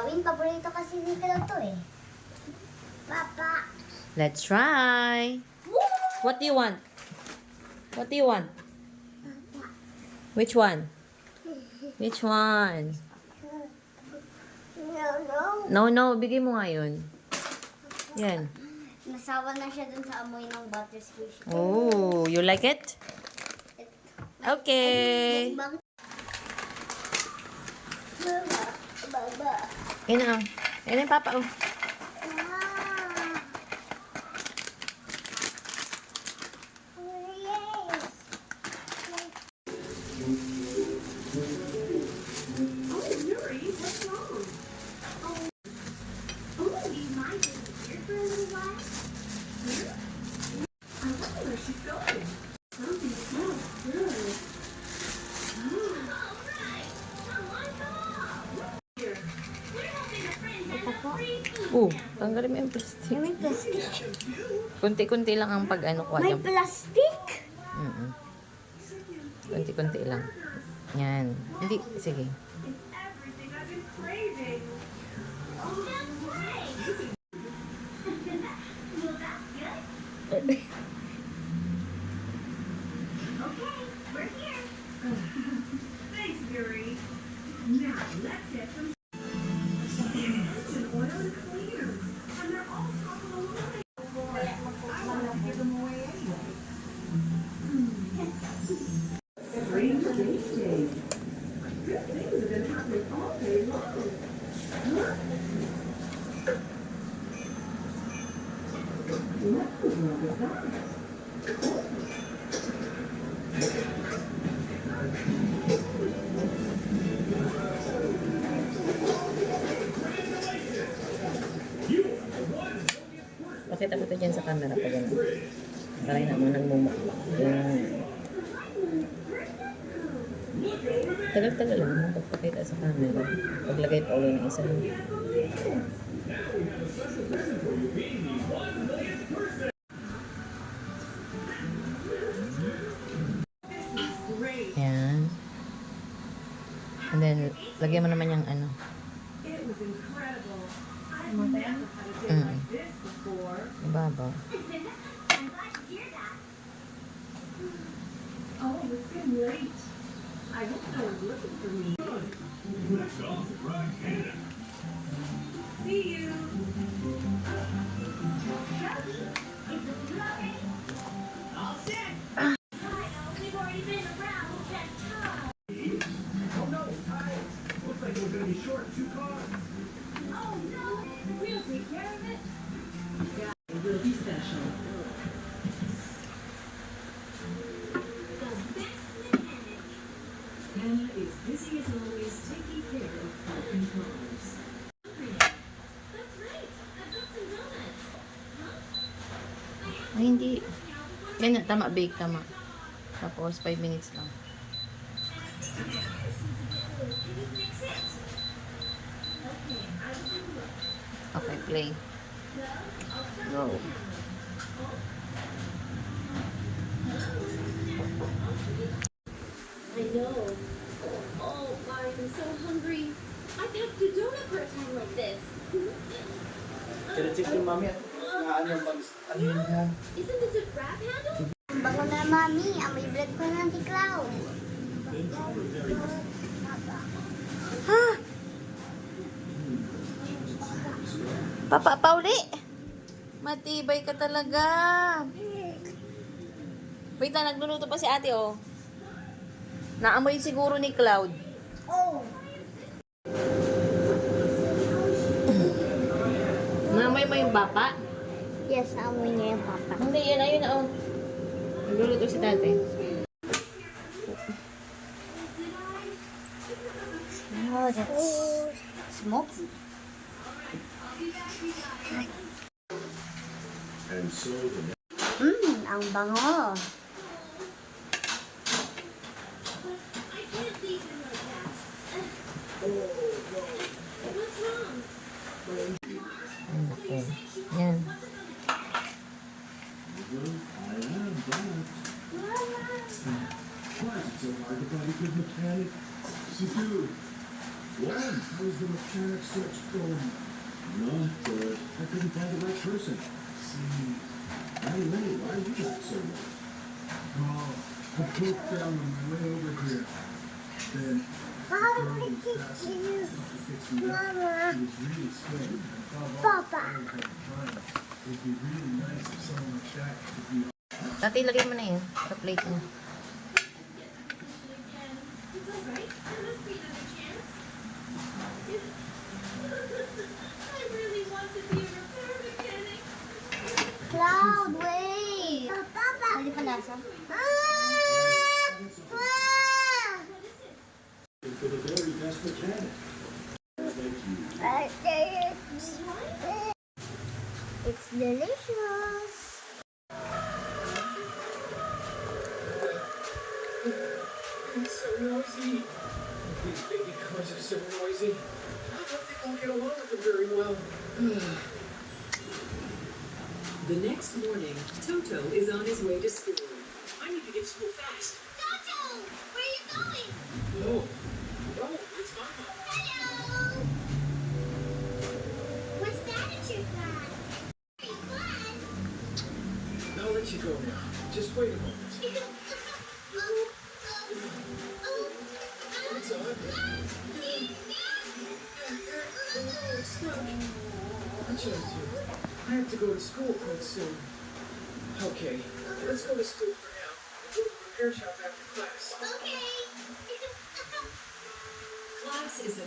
gawin. Paborito kasi ni Cloud to eh. Papa. Let's try. What do you want? What do you want? Which one? Which one? No. No, bigay mo nga yun. Yan. Nasawa na siya dun sa amoy ng butterscotch. Oh, you like it? Okay. Baba. Yan na, oh. Yan na yung papa, oh. Tanggalin mo yung plastic. May plastic. Kunti-kunti lang ang pag-ano ko. May plastic? Kunti-kunti lang. Yan. Hindi, sige. Pakita ko ito dyan sa camera pa gano'n. Karay na mo nang mumukbang. Tagal-tagal lang yung pagpakita sa camera. Paglagay pa ulo ng isa. Yan. And then, lagyan mo naman yung ano. Ibabaw. Oh, it's been late. I hope no one's looking for me. See you. All set. We've already been around that time. Oh no, looks like we're going to be short 2 cars. Oh no, we'll take care of it. Yeah, it will be special. Paano is busy as always taking care of broken cars. That's right. I've got some donuts. Huh? Ay, hindi. Yan na, tama, bake, tama. Tapos, 5 minutes lang. Okay, play. Go. I know. Oh, I'm so hungry. I packed a donut for a time like this. Kina-check yung mami at ano yun yan? Isn't this a grab handle? Bango na mami. Amoy blood ko ng si Cloud. Ha? Papa, pauli! Matibay ka talaga. Wait na, nagluluto pa si ate, oh. Naamoy siguro ni Cloud. Oh. Naamoy mo yung bapa? Yes, amoy niya yung papa. Hindi, yan, ayun na, oh. Nagluluto si tate. Oh, that's smoky. And so the Ang bango. What's wrong? Okay. Yan. I am, but why is it so hard to find a good mechanic? So dude, why done. How's the mechanic search going? Not good. I couldn't find the right person. See, Anyway, why are you back so late? oh, I broke down on my way over here. Then the Mama, girl I was think passing. you. She fixed me up. Mama. She was really scared. And above all, Papa. I was crying. It'd be really nice if someone like that could be. Tati, lagay mo na yun. Sa plate mo. It's all right. There must be another chance. I really want to be a repair mechanic. Cloud, wait. Papa. Pwede pa lasa? For the very best mechanic. Thank you. It's delicious. It's so noisy. These baby cars are so noisy. I don't think I'll get along with them very well. The next morning, Toto is on his way to school. I need to get to school fast. Jojo, where are you going? Oh, it's Mama. Hello. What's that at your bag? Are you glad? I'll let you go now. Just wait a moment. What's up? It's stuck. What should I do? I have to go to school quite soon. Okay, let's go to school for now. We'll go to the repair shop after class. Okay. Class is a